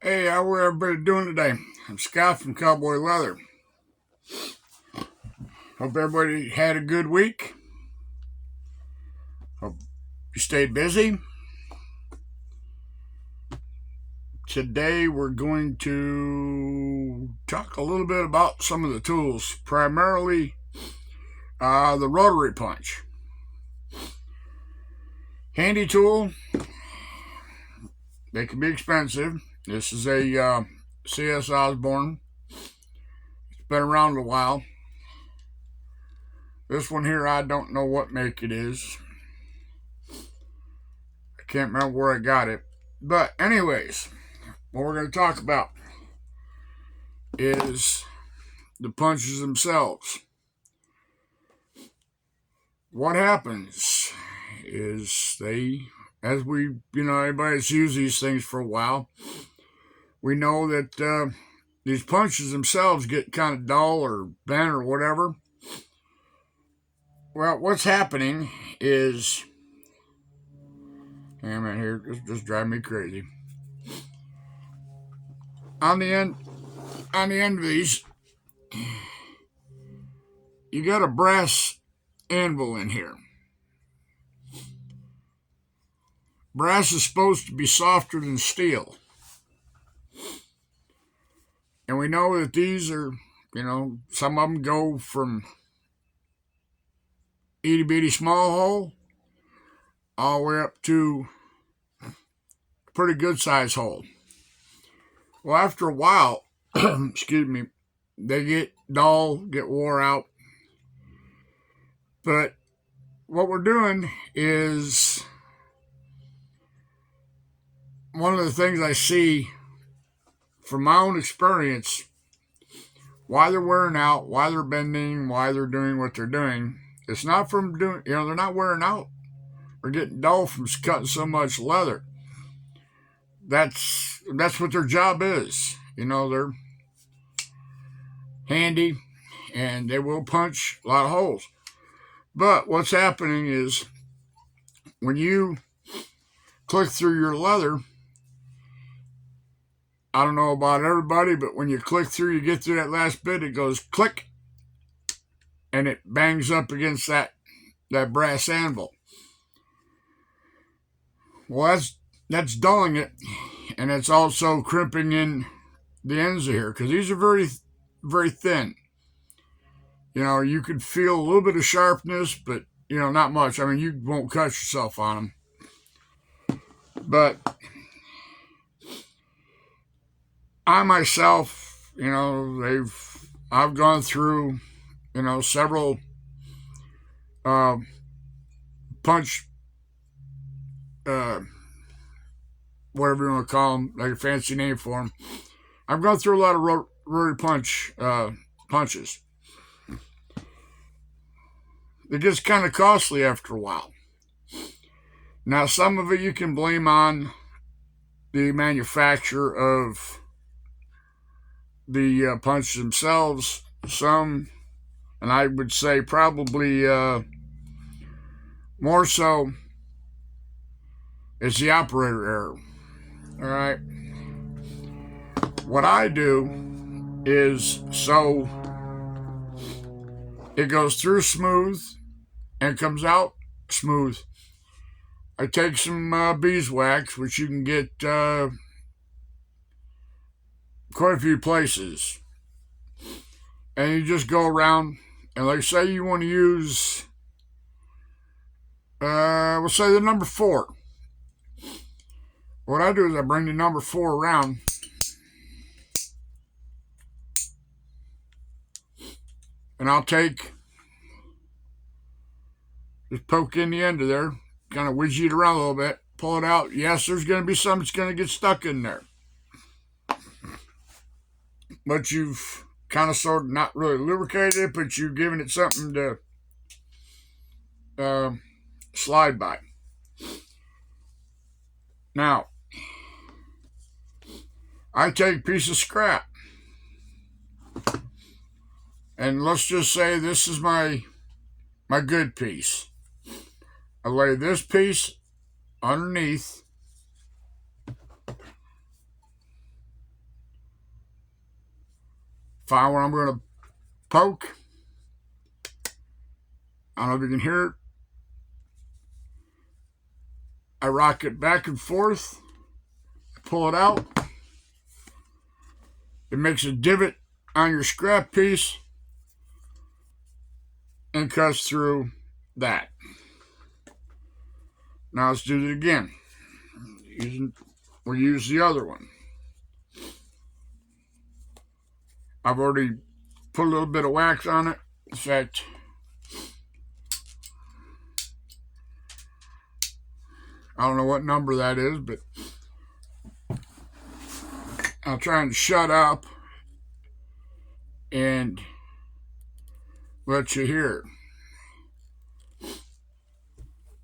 Hey, how are everybody doing today? I'm Scott from Cowboy Leather. Hope everybody had a good week. Hope you stayed busy. Today we're going to talk a little bit about some of the tools, primarily the rotary punch. Handy tool. They can be expensive. This is a CS Osborne. It's been around a while. This one here, I don't know what make it is. I can't remember where I got it. But anyways, what we're going to talk about is the punches themselves. What happens is as everybody's used these things for a while, we know that these punches themselves get kind of dull or bent or whatever. Well, what's happening is, hey man, here, this just driving me crazy. On the end of these, you got a brass anvil in here. Brass is supposed to be softer than steel. And we know that these are, some of them go from itty bitty small hole all the way up to a pretty good size hole. Well, after a while, excuse me, they get dull, get wore out. But what we're doing is, one of the things I see from my own experience, why they're wearing out, why they're bending, why they're doing what they're doing, it's not from doing, they're not wearing out or getting dull from cutting so much leather. That's what their job is. They're handy and they will punch a lot of holes. But what's happening is, when you click through your leather, I don't know about everybody, but when you click through, you get through that last bit, it goes click, and it bangs up against that brass anvil. Well, that's dulling it, and it's also crimping in the ends of here, because these are very, very thin. You could feel a little bit of sharpness, but, not much. I mean, you won't cut yourself on them. But I myself, I've gone through, several punch, whatever you want to call them, like a fancy name for them. I've gone through a lot of rotary punches. It gets kind of costly after a while. Now, some of it you can blame on the manufacturer of the punches themselves. Some, and I would say probably more so, it's the operator error. All right. What I do is, so it goes through smooth and comes out smooth, I take some beeswax, which you can get quite a few places, and you just go around, and like say you want to use, we'll say the number 4. What I do is I bring the number 4 around, and I'll just poke in the end of there, kind of widget it around a little bit, pull it out. Yes, there's going to be some that's going to get stuck in there, but you've kind of sort of not really lubricated it, but you've given it something to slide by. Now, I take a piece of scrap, and let's just say this is my good piece. I lay this piece underneath, find where I'm going to poke. I don't know if you can hear it. I rock it back and forth, pull it out. It makes a divot on your scrap piece and cuts through that. Now let's do it again. We'll use the other one. I've already put a little bit of wax on it. In fact, I don't know what number that is, but I'll try and shut up and let you hear it.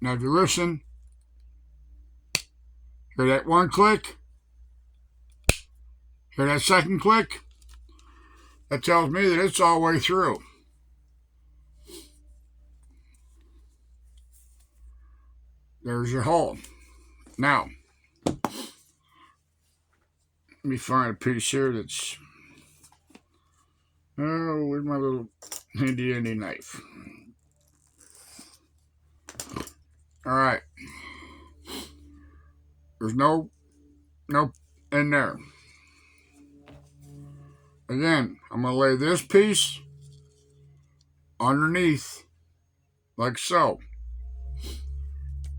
Now, if you listen, hear that one click, hear that second click, that tells me that it's all the way through. There's your hole. Now, let me find a piece here that's, oh, where's my little handy knife? All right. There's no in there. Again, I'm going to lay this piece underneath, like so.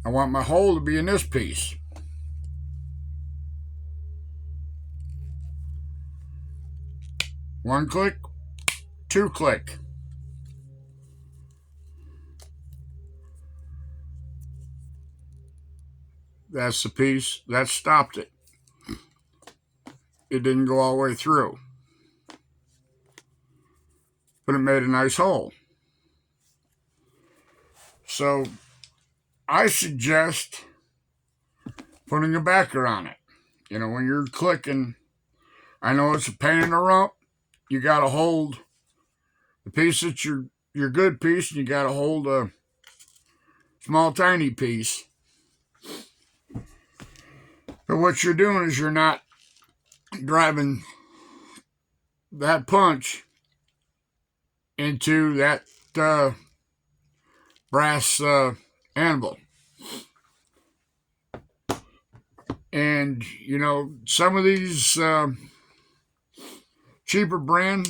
I want my hole to be in this piece. One click, two click. That's the piece that stopped it. It didn't go all the way through, but it made a nice hole. So I suggest putting a backer on it. You know, when you're clicking, I know it's a pain in the rump. You got to hold the piece that's your good piece, and you got to hold a small, tiny piece. But what you're doing is you're not driving that punch into that brass anvil. And, you know, some of these cheaper brand,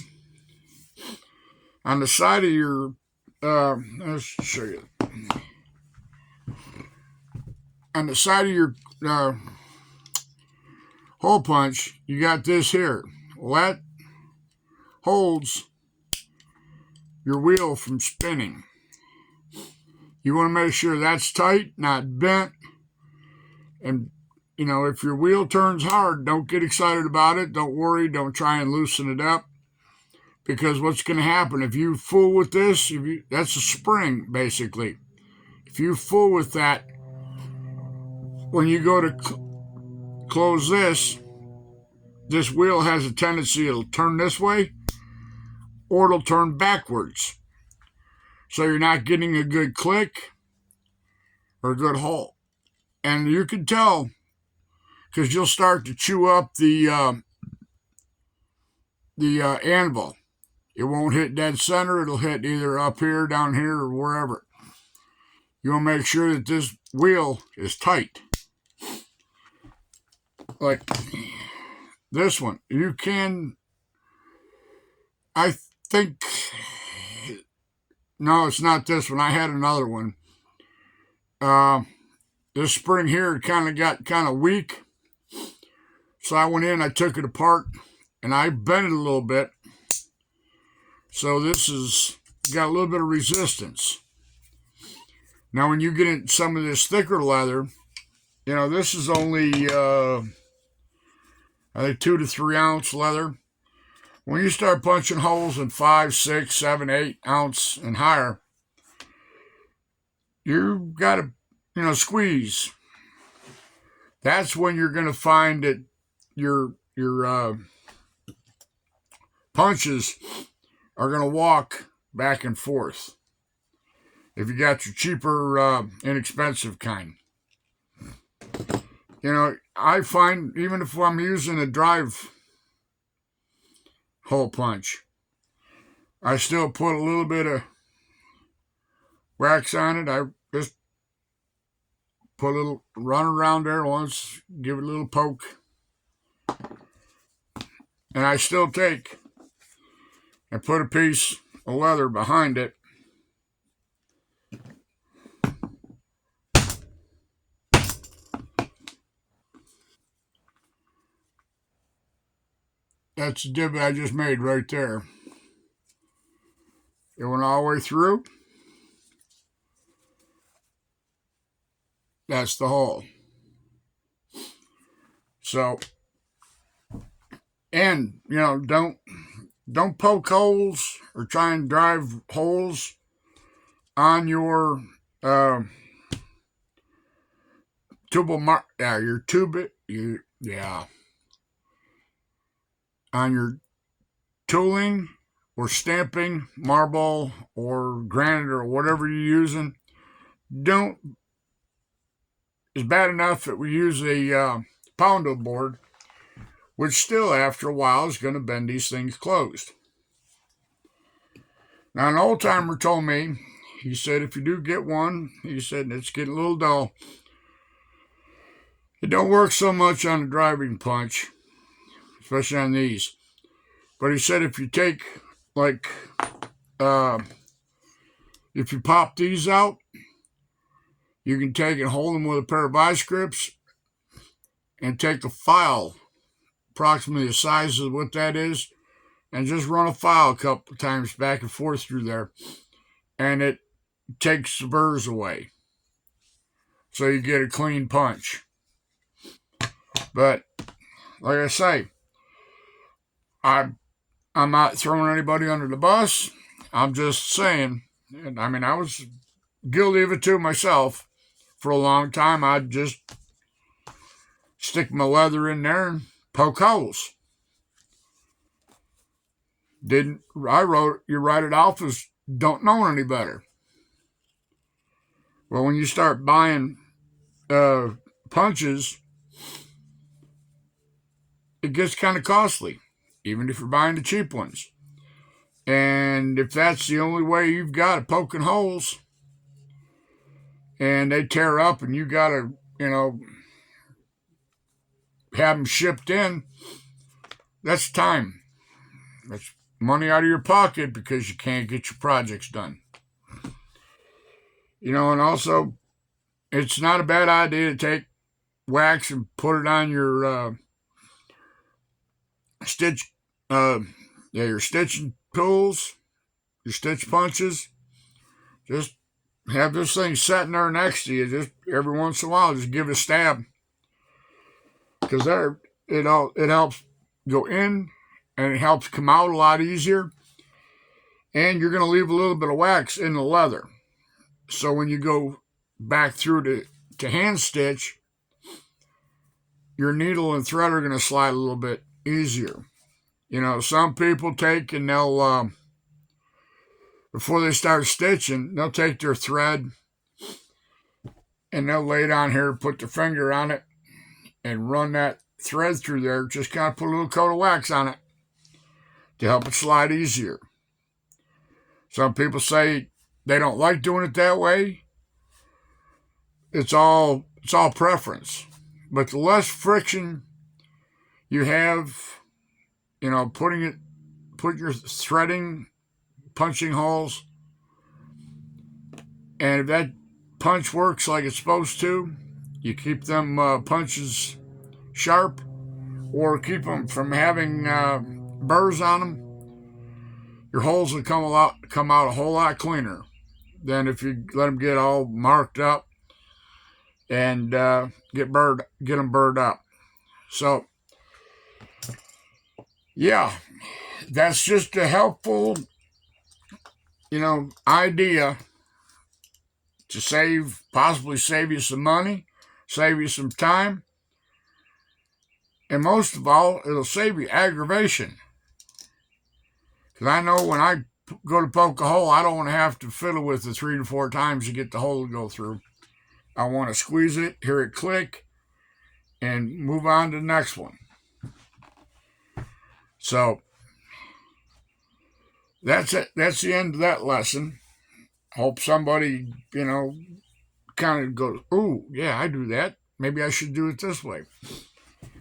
on the side of your, let's show you. On the side of your hole punch, you got this here. Well, that holds your wheel from spinning. You want to make sure that's tight, not bent. And, you know, if your wheel turns hard, don't get excited about it. Don't worry. Don't try and loosen it up. Because what's going to happen, if you fool with this, that's a spring, basically. If you fool with that, when you go to close this wheel has a tendency, it'll turn this way, or it'll turn backwards. So you're not getting a good click or a good hole. And you can tell, because you'll start to chew up the anvil. It won't hit dead center. It'll hit either up here, down here, or wherever. You want to make sure that this wheel is tight. Like this one. You can, I think, no, it's not this one. I had another one. This spring here got kind of weak. So I went in, I took it apart, and I bent it a little bit. So this has got a little bit of resistance. Now, when you get in some of this thicker leather, you know, this is only, I think 2 to 3 ounce leather. When you start punching holes in 5, 6, 7, 8 ounce and higher, you've got to, you know, squeeze. That's when you're going to find that your punches are going to walk back and forth. If you got your cheaper, inexpensive kind. You know, I find, even if I'm using a drive hole punch, I still put a little bit of wax on it. I just put a little run around there once, give it a little poke. And I still take and put a piece of leather behind it. That's the divot I just made right there. It went all the way through. That's the hole. So, and don't poke holes or try and drive holes on your your on your tooling or stamping, marble or granite or whatever you're using. Don't. It's bad enough that we use a poundo board, which still after a while is going to bend these things closed. Now, an old timer told me, he said, if you do get one, he said, it's getting a little dull. It don't work so much on the driving punch, especially on these. But he said if you take, like, if you pop these out, you can take and hold them with a pair of vice grips and take a file, approximately the size of what that is, and just run a file a couple times back and forth through there, and it takes the burrs away. So you get a clean punch. But like I say, I'm not throwing anybody under the bus. I'm just saying, I mean, I was guilty of it too myself. For a long time, I'd just stick my leather in there and poke holes. You write it off as don't know any better. Well, when you start buying punches, it gets kind of costly, even if you're buying the cheap ones. And if that's the only way you've got of poking holes, and they tear up and you got to, have them shipped in, that's time. That's money out of your pocket because you can't get your projects done. And also, it's not a bad idea to take wax and put it on your your stitching tools, your stitch punches. Just have this thing sitting there next to you. Just every once in a while, just give it a stab, because it helps go in and it helps come out a lot easier. And you're going to leave a little bit of wax in the leather, so when you go back through to hand stitch, your needle and thread are going to slide a little bit easier. Some people take and they'll before they start stitching, they'll take their thread and they'll lay it on here, put their finger on it, and run that thread through there. Just kind of put a little coat of wax on it to help it slide easier. Some people say they don't like doing it that way. It's all preference. But the less friction you have, putting your threading, punching holes, and if that punch works like it's supposed to, you keep them punches sharp, or keep them from having burrs on them, your holes will come out a whole lot cleaner than if you let them get all marked up and get them burred up. So, yeah, that's just a helpful, idea to possibly save you some money, save you some time, and most of all, it'll save you aggravation. Because I know when I go to poke a hole, I don't want to have to fiddle with it 3 to 4 times to get the hole to go through. I want to squeeze it, hear it click, and move on to the next one. So, that's it. That's the end of that lesson. Hope somebody, kind of goes, "Oh, yeah, I do that. Maybe I should do it this way."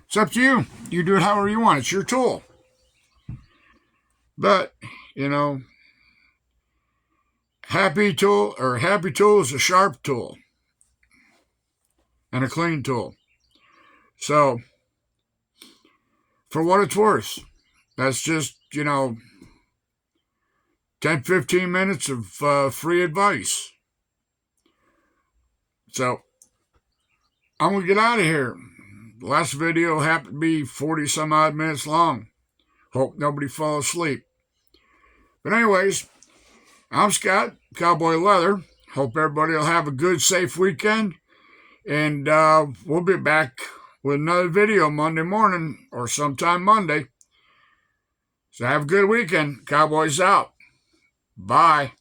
It's up to you. You do it however you want. It's your tool. But, you know, happy tool is a sharp tool and a clean tool. So, for what it's worth, that's just, 10, 15 minutes of free advice. So, I'm going to get out of here. The last video happened to be 40 some odd minutes long. Hope nobody fell asleep. But anyways, I'm Scott, Cowboy Leather. Hope everybody will have a good, safe weekend. And we'll be back with another video Monday morning or sometime Monday. So have a good weekend. Cowboys out. Bye.